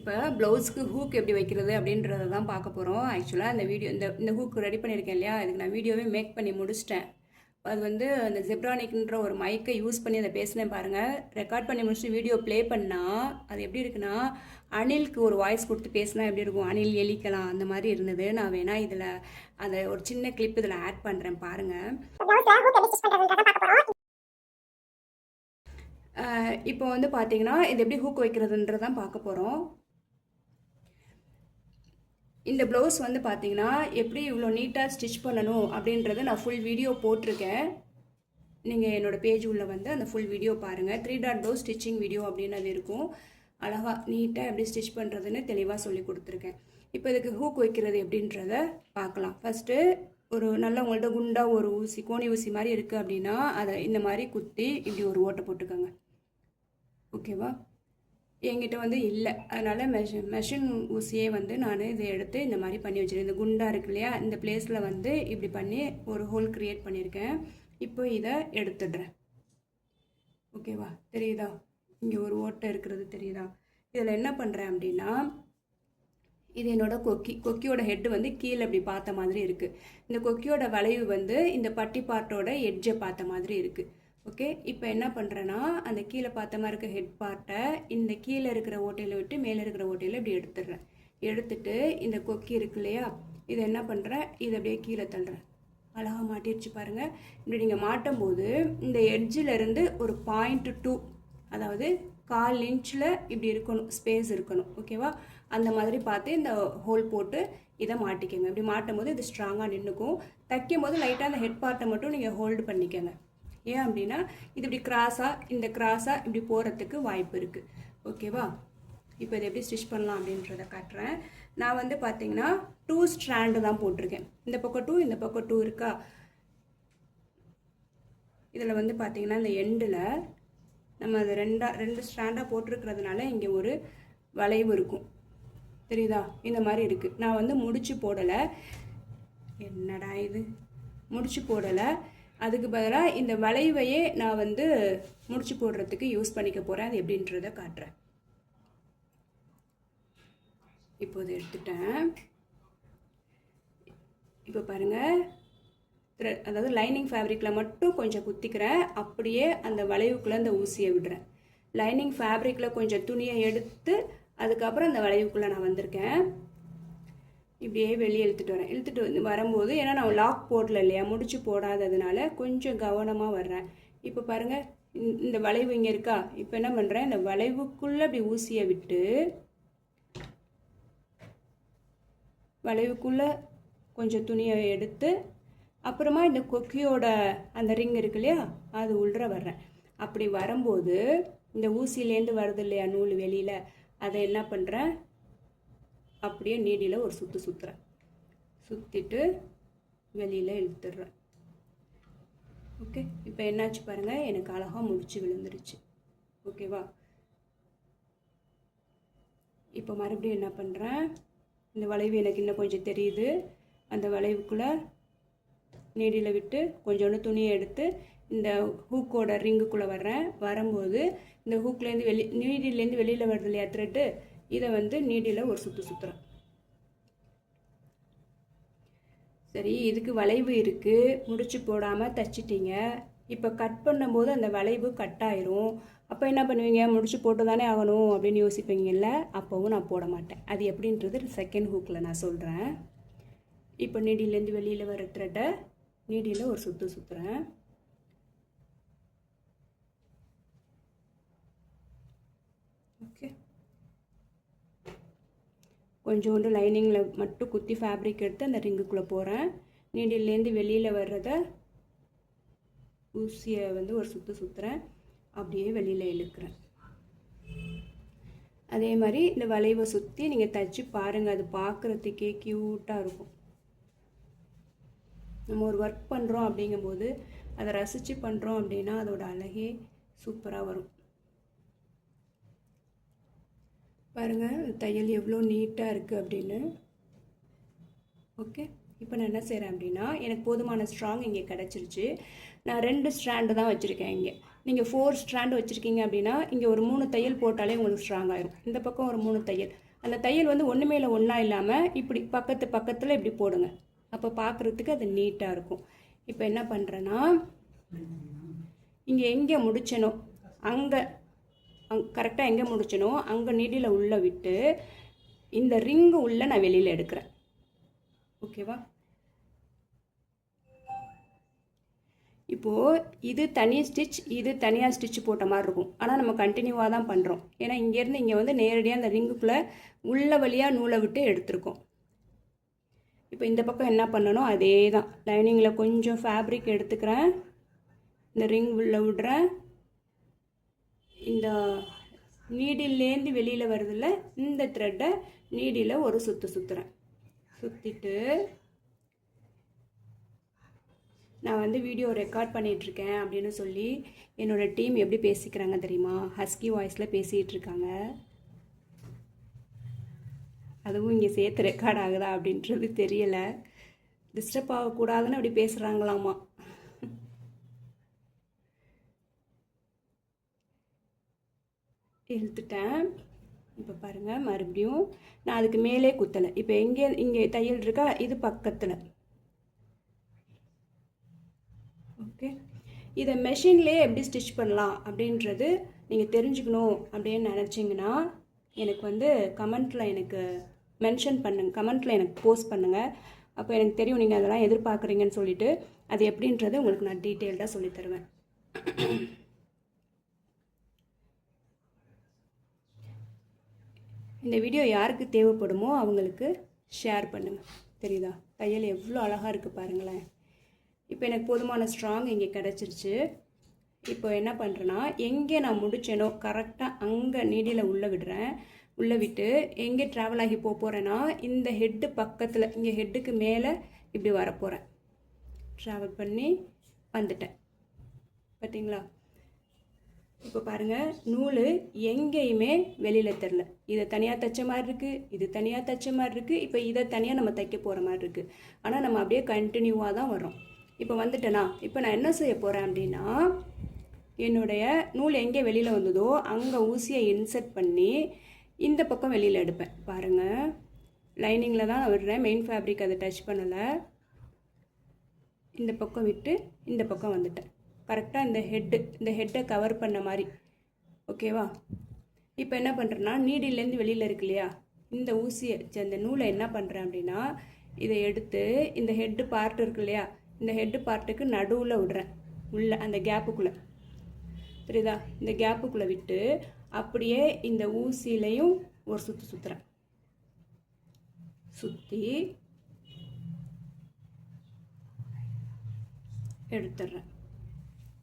இப்போ ப்ளவுஸ்க்கு ஹூக் எப்படி வைக்கிறது அப்படின்றத தான் பார்க்க போகிறோம். ஆக்சுவலாக இந்த வீடியோ இந்த ஹூக் ரெடி பண்ணியிருக்கேன் இல்லையா, இதுக்கு நான் வீடியோவே மேக் பண்ணி முடிச்சிட்டேன். அது வந்து அந்த ஜெப்ரானிக்ன்ற ஒரு மைக்கை யூஸ் பண்ணி அதை பேசினேன் பாருங்கள். ரெக்கார்ட் பண்ணி முடிச்சுட்டு வீடியோ ப்ளே பண்ணால் அது எப்படி இருக்குன்னா, அணிலுக்கு ஒரு வாய்ஸ் கொடுத்து பேசினா எப்படி இருக்கும், அணில் எலிக்கலாம் அந்த மாதிரி இருந்தது. நான் வேணால் இதில் அந்த ஒரு சின்ன கிளிப் இதில் ஆட் பண்ணுறேன் பாருங்கள். இப்போ வந்து பார்த்தீங்கன்னா இது எப்படி ஹூக் வைக்கிறதுன்றதான் பார்க்க போகிறோம். இந்த ப்ளவுஸ் வந்து பார்த்தீங்கன்னா எப்படி இவ்வளோ நீட்டாக ஸ்டிச் பண்ணணும் அப்படின்றத நான் ஃபுல் வீடியோ போட்டிருக்கேன். நீங்கள் என்னோடய பேஜ் உள்ள வந்து அந்த ஃபுல் வீடியோ பாருங்கள். 3 டாட் ப்ளவுஸ் ஸ்டிச்சிங் வீடியோ அப்படின்னு அது இருக்கும். அழகாக நீட்டாக எப்படி ஸ்டிச் பண்ணுறதுன்னு தெளிவாக சொல்லி கொடுத்துருக்கேன். இப்போ இதுக்கு ஹூக் வைக்கிறது எப்படின்றத பார்க்கலாம். ஃபஸ்ட்டு ஒரு நல்ல உங்கள்கிட்ட குண்டாக ஒரு ஊசி, கோணி ஊசி மாதிரி இருக்குது அப்படின்னா அதை இந்த மாதிரி குத்தி இப்படி ஒரு ஓட்டை போட்டுக்கோங்க. ஓகேவா? என்கிட்ட வந்து இல்லை, அதனால் மெஷின் ஊசியே வந்து நான் இதை எடுத்து இந்த மாதிரி பண்ணி வச்சுருக்கேன். இந்த குண்டாக இருக்கு இல்லையா, இந்த பிளேஸில் வந்து இப்படி பண்ணி ஒரு ஹோல் க்ரியேட் பண்ணியிருக்கேன். இப்போ இதை எடுத்துடுறேன். ஓகேவா? தெரியுதா? இங்கே ஒரு ஓட்டை இருக்கிறது தெரியுதா? இதில் என்ன பண்ணுறேன் அப்படின்னா, இது என்னோடய கொக்கியோட ஹெட்டு வந்து கீழே இப்படி பார்த்த மாதிரி இருக்குது. இந்த கொக்கியோட வளைவு வந்து இந்த பட்டி பார்ட்டோட எட்ஜை பார்த்த மாதிரி இருக்குது. ஓகே, இப்போ என்ன பண்ணுறேன்னா அந்த கீழே பார்த்த மாதிரி இருக்க ஹெட் பார்ட்டை இந்த கீழே இருக்கிற ஓட்டையில் விட்டு மேலே இருக்கிற ஓட்டையில் இப்படி எடுத்துடுறேன். எடுத்துட்டு இந்த கொக்கி இருக்கு இல்லையா, இதை என்ன பண்ணுறேன், இதை அப்படியே கீழே தள்ளுறேன். அழகாக மாட்டிடுச்சு பாருங்கள். இப்படி நீங்கள் மாட்டும் போது இந்த எட்ஜிலேருந்து ஒரு 0.2, அதாவது 1/4 இன்ச்சில் இப்படி இருக்கணும், ஸ்பேஸ் இருக்கணும். ஓகேவா? அந்த மாதிரி பார்த்து இந்த ஹோல் போட்டு இதை மாட்டிக்கோங்க. இப்படி மாட்டும் போது இது ஸ்ட்ராங்காக நின்றுக்கும். தைக்கும் போது லைட்டாக அந்த ஹெட் பார்ட்டை மட்டும் நீங்கள் ஹோல்டு பண்ணிக்கோங்க. ஏன் அப்படின்னா இது இப்படி கிராஸாக இப்படி போகிறதுக்கு வாய்ப்பு இருக்குது. ஓகேவா? இப்போ இதை எப்படி ஸ்டிச் பண்ணலாம் அப்படின்றத காட்டுறேன். நான் வந்து பார்த்தீங்கன்னா 2 ஸ்ட்ராண்டு தான் போட்டிருக்கேன். இந்த பக்கம் 2, இந்த பக்கம் 2 இருக்கா. இதில் வந்து பார்த்தீங்கன்னா இந்த எண்டில் நம்ம அது ரெண்டு ஸ்ட்ராண்டாக போட்டிருக்கிறதுனால இங்கே ஒரு வளைவு இருக்கும். தெரியுதா? இந்த மாதிரி இருக்குது. நான் வந்து முடிச்சு போடலை. என்னடா இது, முடிச்சு போடலை. அதுக்கு பதிலாக இந்த வளைவையே நான் வந்து முடிச்சு போடுறதுக்கு யூஸ் பண்ணிக்க போகிறேன். அது எப்படின்றத காட்டுறேன். இப்போது எடுத்துட்டேன். இப்போ பாருங்கள், அதாவது லைனிங் ஃபேப்ரிக்கில் மட்டும் கொஞ்சம் குத்திக்கிறேன். அப்படியே அந்த வளைவுக்குள்ளே அந்த ஊசியை விடுறேன். லைனிங் ஃபேப்ரிக்கில் கொஞ்சம் துணியை எடுத்து அதுக்கப்புறம் அந்த வளைவுக்குள்ளே நான் வந்திருக்கேன். இப்படியே வெளியே இழுத்துட்டு வந்து வரும்போது, ஏன்னா நான் லாக் போடல இல்லையா, முடிச்சு போடாததுனால கொஞ்சம் கவனமாக வர்றேன். இப்போ பாருங்கள், இந்த வளைவு இங்கே இருக்கா. இப்போ என்ன பண்ணுறேன், இந்த வளைவுக்குள்ளே அப்படி ஊசியை விட்டு வளைவுக்குள்ளே கொஞ்சம் துணியை எடுத்து அப்புறமா இந்த கொக்கியோட அந்த ரிங் இருக்கு இல்லையா, அது உள்ற வர்றேன். அப்படி வரும்போது இந்த ஊசியிலேருந்து வருது இல்லையா நூல் வெளியில், அதை என்ன பண்ணுறேன், அப்படியே நீடியில் ஒரு சுற்றுறேன். சுற்றிட்டு வெளியில் இழுத்துடுறேன். ஓகே, இப்போ என்னாச்சு பாருங்கள், எனக்கு அழகாக முடிச்சு விழுந்துருச்சு. ஓகேவா? இப்போ மறுபடியும் என்ன பண்ணுறேன், இந்த வளைவு எனக்கு இன்னும் கொஞ்சம் தெரியுது. அந்த வளைவுக்குள்ளே நீடியில் விட்டு கொஞ்சோண்டு துணியை எடுத்து இந்த ஹூக்கோட ரிங்குக்குள்ளே வர்றேன். வரும்போது இந்த ஹூக்லேருந்து நீடிலேருந்து வெளியில் வருது இல்லையா த்ரெட்டு, இதை வந்து நீடியில் ஒரு சுற்றுறேன். சரி, இதுக்கு வளைவு இருக்குது, முடிச்சு போடாமல் தைச்சிட்டிங்க. இப்போ கட் பண்ணும்போது அந்த வளைவு கட் ஆயிரும். அப்போ என்ன பண்ணுவீங்க, முடிச்சு போட்டு தானே ஆகணும் அப்படின்னு யோசிப்பீங்கல்ல. அப்போவும் நான் போட மாட்டேன். அது எப்படின்றது செகண்ட் ஹூக்கில் நான் சொல்கிறேன். இப்போ நீடிலேருந்து வெளியில் வர த்ரெட்டை நீடியில் ஒரு சுற்றுறேன். ஓகே, கொஞ்சோண்டு லைனிங்கில் மட்டும் குத்தி ஃபேப்ரிக் எடுத்து அந்த ரிங்குக்குள்ளே போகிறேன். நீடிலேருந்து வெளியில் வர்றத ஊசியை வந்து ஒரு சுற்றுறேன். அப்படியே வெளியில் இழுக்கிறேன். அதே மாதிரி இந்த வளைவை சுற்றி நீங்கள் தைச்சி பாருங்கள். அது பார்க்குறதுக்கே க்யூட்டாக இருக்கும். நம்ம ஒரு ஒர்க் பண்ணுறோம் அப்படிங்கும்போது அதை ரசித்து பண்ணுறோம் அப்படின்னா அதோட அழகே சூப்பராக வரும். பாருங்கள் தையல் எவ்வளோ நீட்டாக இருக்குது அப்படின்னு. ஓகே, இப்போ நான் என்ன செய்கிறேன் அப்படின்னா, எனக்கு போதுமான ஸ்ட்ராங் இங்கே கிடச்சிருச்சு. நான் 2 ஸ்ட்ராண்டு தான் வச்சுருக்கேன். இங்கே நீங்கள் 4 ஸ்ட்ராண்டு வச்சுருக்கீங்க அப்படின்னா இங்கே ஒரு 3 தையல் போட்டாலே உங்களுக்கு ஸ்ட்ராங் ஆகிடும். இந்த பக்கம் ஒரு 3 தையல், அந்த தையல் வந்து ஒன்று மேலே ஒன்றா இல்லாமல் இப்படி பக்கத்தில் இப்படி போடுங்க. அப்போ பார்க்குறதுக்கு அது நீட்டாக இருக்கும். இப்போ என்ன பண்ணுறேன்னா, இங்கே எங்கே முடிச்சனோ அங்கே கரெக்டாக எங்கே முடிச்சனோ அங்கே நீடியில் உள்ளே விட்டு இந்த ரிங்கு உள்ளே நான் வெளியில் எடுக்கிறேன். ஓகேவா? இப்போது இது தனி ஸ்டிச், இது தனியாக ஸ்டிச் போட்ட மாதிரி இருக்கும். ஆனால் நம்ம கண்டினியூவாக தான் பண்ணுறோம். ஏன்னா இங்கேருந்து இங்கே வந்து நேரடியாக அந்த ரிங்குக்குள்ளே உள்ள வழியாக நூலை விட்டு எடுத்திருக்கோம். இப்போ இந்த பக்கம் என்ன பண்ணணும், அதே தான். லைனிங்கில் கொஞ்சம் ஃபேப்ரிக் எடுத்துக்கிறேன், இந்த ரிங் உள்ள விடுறேன், இந்த நீடிலேருந்து வெளியில் வருதில்ல இந்த த்ரெட்டை நீடியில் ஒரு சுற்றுறேன். சுற்றிட்டு நான் வந்து வீடியோ ரெக்கார்ட் பண்ணிகிட்ருக்கேன் அப்படின்னு சொல்லி என்னோடய டீம் எப்படி பேசிக்கிறாங்க தெரியுமா? ஹஸ்கி வாய்ஸில் பேசிகிட்டு இருக்காங்க. அதுவும் இங்கே சேர்த்து ரெக்கார்ட் ஆகுதா அப்படின்றது தெரியலை. டிஸ்டர்ப் ஆகக்கூடாதுன்னு அப்படி பேசுகிறாங்களாமா. இழுத்துட்டேன். இப்போ பாருங்கள், மறுபடியும் நான் அதுக்கு மேலே குத்தலை. இப்போ இங்கே தையல் இருக்கா, இது பக்கத்தில். ஓகே, இதை மெஷின்லேயே எப்படி ஸ்டிச் பண்ணலாம் அப்படின்றது நீங்கள் தெரிஞ்சுக்கணும் அப்படின்னு நினச்சிங்கன்னா எனக்கு வந்து கமெண்ட்டில் எனக்கு மென்ஷன் பண்ணுங்க, கமெண்ட்டில் எனக்கு போஸ்ட் பண்ணுங்கள். அப்போ எனக்கு தெரியும் நீங்கள் அதெல்லாம் எதிர்பார்க்குறீங்கன்னு சொல்லிவிட்டு அது எப்படின்றது உங்களுக்கு நான் டீட்டெயில்டாக சொல்லித்தருவேன். இந்த வீடியோ யாருக்கு தேவைப்படுமோ அவங்களுக்கு ஷேர் பண்ணுங்கள். தெரியுதா? தையல் எவ்வளோ அழகாக இருக்குது பாருங்களேன். இப்போ எனக்கு போதுமான ஸ்ட்ராங் இங்கே கிடச்சிருச்சு. இப்போ என்ன பண்ணுறேன்னா, எங்கே நான் முடிச்சேனோ கரெக்டாக அங்கே நீடியில் உள்ளே விடுறேன். உள்ளே விட்டு எங்கே ட்ராவல் ஆகி போகிறேன்னா இந்த ஹெட்டு பக்கத்தில், இங்கே ஹெட்டுக்கு மேலே இப்படி வரப்போகிறேன். ட்ராவல் பண்ணி வந்துட்டேன். பார்த்தீங்களா? இப்போ பாருங்கள், நூல் எங்கேயுமே வெளியில் தெரில. இதை தனியாக தைச்ச மாதிரி இருக்குது, இது தனியாக தைச்ச மாதிரி இருக்குது. இப்போ இதை தனியாக நம்ம தைக்க போகிற மாதிரி இருக்குது. ஆனால் நம்ம அப்படியே கண்டினியூவாக தான் வரோம். இப்போ வந்துட்டேனா, இப்போ நான் என்ன செய்ய போகிறேன் அப்படின்னா, என்னுடைய நூல் எங்கே வெளியில் வந்ததோ அங்கே ஊசியை இன்சர்ட் பண்ணி இந்த பக்கம் வெளியில் எடுப்பேன். பாருங்கள், லைனிங்கில் தான் நான் விடுறேன், மெயின் ஃபேப்ரிக் அதை டச் பண்ணலை. இந்த பக்கம் விட்டு இந்த பக்கம் வந்துட்டேன். கரெக்டாக இந்த ஹெட்டை கவர் பண்ண மாதிரி. ஓகேவா? இப்போ என்ன பண்ணுறேன்னா, நீடிலேருந்து வெளியில் இருக்கு இல்லையா, இந்த ஊசியை அந்த நூலை என்ன பண்ணுறேன் அப்படின்னா, இதை எடுத்து இந்த ஹெட்டு பார்ட் இருக்கு இல்லையா, இந்த ஹெட்டு பார்ட்டுக்கு நடுவில் விடுறேன். உள்ள அந்த கேப்புக்குள்ளே, புரியுதா? இந்த கேப்புக்குள்ளே விட்டு அப்படியே இந்த ஊசியிலையும் ஒரு சுற்றுறேன். சுற்றி எடுத்துடுறேன்.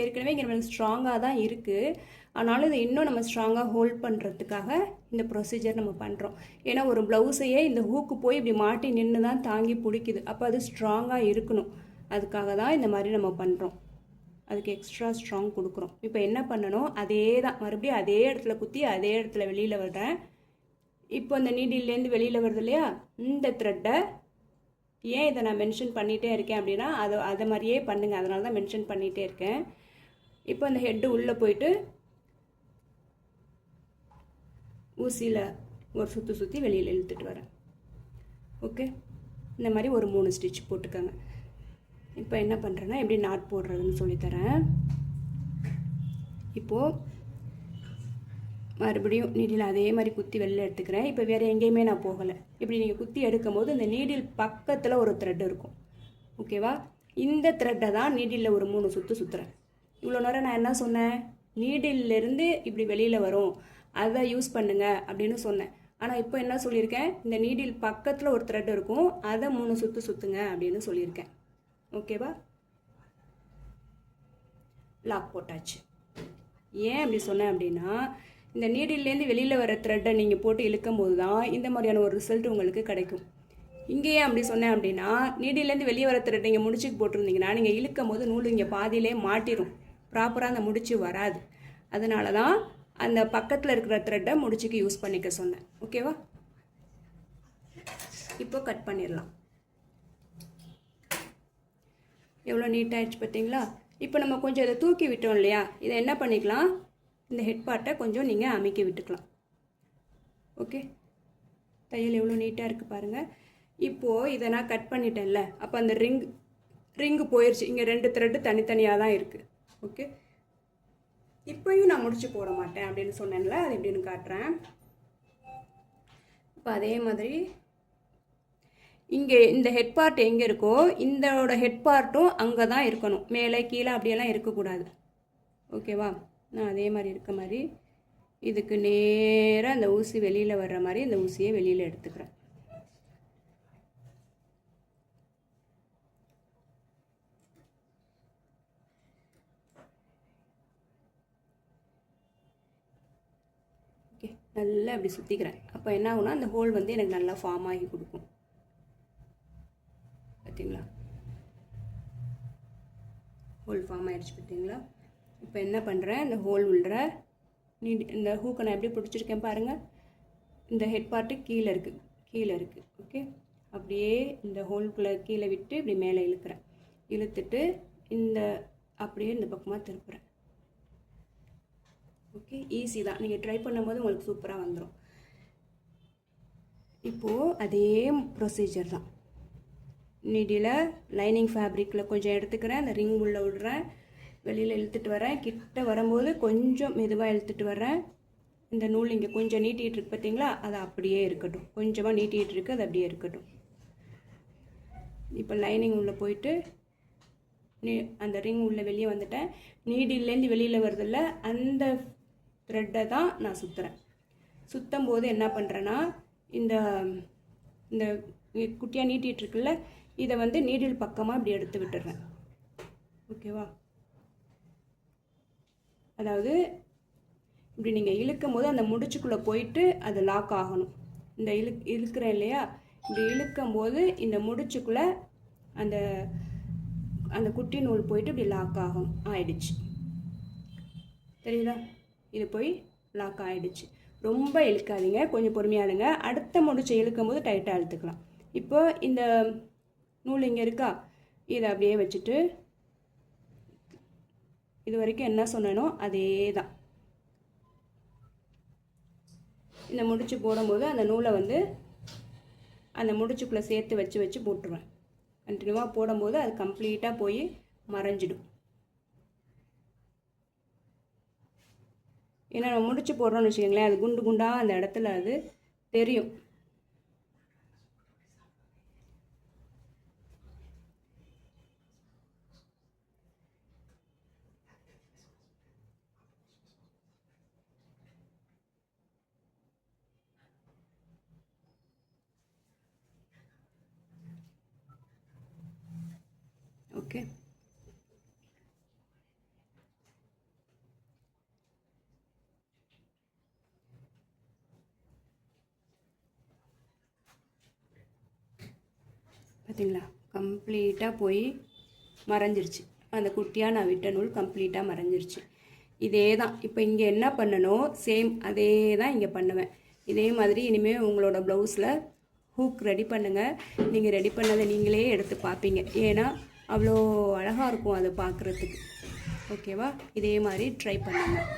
ஏற்கனவே இங்கே நம்மளுக்கு ஸ்ட்ராங்காக தான் இருக்குது. ஆனாலும் இதை இன்னும் நம்ம ஸ்ட்ராங்காக ஹோல்ட் பண்ணுறதுக்காக இந்த ப்ரொசீஜர் நம்ம பண்ணுறோம். ஏன்னா ஒரு ப்ளவுஸையே இந்த ஹூக்கு போய் இப்படி மாட்டி நின்று தான் தாங்கி பிடிக்குது. அப்போ அது ஸ்ட்ராங்காக இருக்கணும். அதுக்காக தான் இந்த மாதிரி நம்ம பண்ணுறோம். அதுக்கு எக்ஸ்ட்ரா ஸ்ட்ராங் கொடுக்குறோம். இப்போ என்ன பண்ணணும், அதே தான், மறுபடியும் அதே இடத்துல குத்தி அதே இடத்துல வெளியில் விடுறேன். இப்போ இந்த நீடிலேருந்து வெளியில் வருது இல்லையா, இந்த த்ரெட்டை ஏன் இதை நான் மென்ஷன் பண்ணிகிட்டே இருக்கேன் அப்படின்னா அதை மாதிரியே பண்ணுங்கள். அதனால தான் மென்ஷன் பண்ணிகிட்டே இருக்கேன். இப்போ அந்த ஹெட்டு உள்ளே போயிட்டு ஊசியில் ஒரு சுற்றி வெளியில் இழுத்துட்டு வரேன். ஓகே, இந்த மாதிரி ஒரு 3 ஸ்டிச் போட்டுக்கோங்க. இப்போ என்ன பண்ணுறேன்னா, எப்படி நாட் போடுறதுன்னு சொல்லித்தரேன். இப்போது மறுபடியும் நீடில் அதே மாதிரி குத்தி வெளியில் எடுத்துக்கிறேன். இப்போ வேறு எங்கேயுமே நான் போகலை. இப்படி நீங்கள் குத்தி எடுக்கும் போது இந்த நீடில் பக்கத்தில் ஒரு த்ரெட் இருக்கும். ஓகேவா? இந்த த்ரெட்டை தான் நீடிலில் ஒரு 3 சுற்றுறேன். இவ்வளோ நேரம் நான் என்ன சொன்னேன், நீடிலிருந்து இப்படி வெளியில் வரும், அதை யூஸ் பண்ணுங்க அப்படின்னு சொன்னேன். ஆனால் இப்போ என்ன சொல்லியிருக்கேன், இந்த நீடில் பக்கத்தில் ஒரு த்ரெட் இருக்கும், அதை 3 சுற்றுங்க அப்படின்னு சொல்லியிருக்கேன். ஓகேவா? லாக் போட்டாச்சு. ஏன் அப்படி சொன்னேன் அப்படின்னா, இந்த நீடிலேருந்து வெளியில் வர த்ரெட்டை நீங்கள் போட்டு இழுக்கும் போது தான் இந்த மாதிரியான ஒரு ரிசல்ட் உங்களுக்கு கிடைக்கும். இங்கேயே அப்படி சொன்னேன் அப்படின்னா, நீடிலேருந்து வெளியே வர த்ரெட் நீங்கள் முடிச்சுக்கு போட்டிருந்தீங்கன்னா நீங்கள் இழுக்கும் போது நூல் இங்கே பாதியிலே மாட்டிடும், ப்ராப்பராக அந்த முடிச்சு வராது. அதனால தான் அந்த பக்கத்தில் இருக்கிற த்ரெட்டை முடிச்சுக்கு யூஸ் பண்ணிக்க சொன்னேன். ஓகேவா? இப்போ கட் பண்ணிடலாம். எவ்வளோ நீட்டாகிடுச்சு பார்த்தீங்களா? இப்போ நம்ம கொஞ்சம் இதை தூக்கி விட்டோம் இல்லையா, இதை என்ன பண்ணிக்கலாம், இந்த ஹெட் பார்ட்டை கொஞ்சம் நீங்கள் அமுக்கி விட்டுக்கலாம். ஓகே, தையல் எவ்வளோ நீட்டாக இருக்குது பாருங்கள். இப்போது இதை நான் கட் பண்ணிட்டேன்ல, அப்போ அந்த ரிங்கு போயிடுச்சு. இங்கே 2 த்ரெட்டு தனித்தனியாக தான் இருக்குது. ஓகே, இப்போயும் நான் முடிச்சு போட மாட்டேன் அப்படின்னு சொன்னேன்ல, அது எப்படின்னு காட்டுறேன். இப்போ அதே மாதிரி இங்கே இந்த ஹெட் பார்ட் எங்கே இருக்கோ இந்தோட ஹெட் பார்ட்டும் அங்கே தான் இருக்கணும். மேலே கீழே அப்படியெல்லாம் இருக்கக்கூடாது. ஓகேவா? நான் அதே மாதிரி இருக்க மாதிரி இதுக்கு நேராக அந்த ஊசி வெளியில் வர்ற மாதிரி இந்த ஊசியை வெளியில் எடுத்துக்கிறேன். ஓகே, நல்லா அப்படி சுற்றிக்கிறேன். அப்போ என்ன ஆகுனா அந்த ஹோல் வந்து எனக்கு நல்லா ஃபார்ம் ஆகி கொடுக்கும். பார்த்தீங்களா? ஹோல் ஃபார்ம் ஆகிடுச்சு பார்த்தீங்களா? இப்போ என்ன பண்ணுறேன், இந்த ஹோல் உள்ள இந்த ஹூக்கை நான் எப்படி பிடிச்சிருக்கேன் பாருங்கள். இந்த ஹெட் பார்ட்டு கீழே இருக்குது. ஓகே, அப்படியே இந்த ஹோல்குள்ளே கீழே விட்டு இப்படி மேலே இழுக்கிறேன். இழுத்துட்டு இந்த அப்படியே இந்த பக்கமாக திருப்புறேன். ஓகே, ஈஸி தான். நீங்கள் ட்ரை பண்ணும்போது உங்களுக்கு சூப்பராக வந்துடும். இப்போது அதே ப்ரொசீஜர் தான். நீடியில் லைனிங் ஃபேப்ரிக்கில் கொஞ்சம் எடுத்துக்கிறேன், அந்த ரிங் உள்ளே விடுறேன், வெளியில் இழுத்துட்டு வரேன். கிட்ட வரும்போது கொஞ்சம் மெதுவாக இழுத்துட்டு வரேன். இந்த நூல் இங்கே கொஞ்சம் நீட்டிகிட்டு இருக்கு பார்த்தீங்களா, அது அப்படியே இருக்கட்டும். கொஞ்சமாக நீட்டிகிட்டு இருக்குது, அது அப்படியே இருக்கட்டும். இப்போ லைனிங் உள்ளே போயிட்டு அந்த ரிங் உள்ளே வெளியே வந்துட்டேன். நீடிலேருந்து வெளியில் வருதில்ல, அந்த த்ரெட்டை தான் நான் சுற்றுறேன். சுற்றும் போது என்ன பண்ணுறேன்னா, இந்த இந்த குட்டியாக நீட்டிகிட்டு இருக்குல்ல, இதை வந்து நீடில் பக்கமாக இப்படி எடுத்து விட்டுறேன். ஓகேவா? அதாவது இப்படி நீங்கள் இழுக்கும் போது அந்த முடிச்சுக்குள்ளே போயிட்டு அது லாக் ஆகணும். இந்த இழுக்கிறேன் இல்லையா, இப்படி இழுக்கும் போது இந்த முடிச்சுக்குள்ளே அந்த அந்த குட்டி நூல் போயிட்டு இப்படி லாக் ஆகணும். ஆயிடுச்சு, தெரியுதா? இது போய் லாக் ஆகிடுச்சு. ரொம்ப இழுக்காதீங்க, கொஞ்சம் பொறுமையாக இருங்க. அடுத்த முடிச்சை இழுக்கும் போது டைட்டாக இழுத்துக்கலாம். இப்போ இந்த நூல் இங்கே இருக்கா, இதை அப்படியே வச்சுட்டு இது வரைக்கும் என்ன சொன்னேனோ அதே தான். இந்த முடிச்சு போடும்போது அந்த நூலை வந்து அந்த முடிச்சுக்குள்ளே சேர்த்து வச்சு போட்டுருவேன். கண்டினியூவாக போடும்போது அது கம்ப்ளீட்டாக போய் மறைஞ்சிடும். ஏன்னா நம்ம முடிச்சு போடுறோம்னு வச்சுக்கோங்களேன், அது குண்டு குண்டாக அந்த இடத்துல அது தெரியும். ஓகே, பார்த்தீங்களா? கம்ப்ளீட்டாக போய் மறைஞ்சிருச்சு. அந்த குட்டியாக நான் விட்ட நூல் கம்ப்ளீட்டாக மறைஞ்சிருச்சு. இதே தான் இப்போ இங்கே என்ன பண்ணணும், சேம் அதே தான் இங்கே பண்ணுவேன். இதே மாதிரி இனிமேல் உங்களோட ப்ளவுஸில் ஹூக் ரெடி பண்ணுங்கள். நீங்கள் ரெடி பண்ணதை நீங்களே எடுத்து பார்ப்பீங்க. ஏன்னா அவ்வளோ அழகாக இருக்கும் அதை பார்க்குறதுக்கு. ஓகேவா? இதே மாதிரி ட்ரை பண்ணுங்கள்.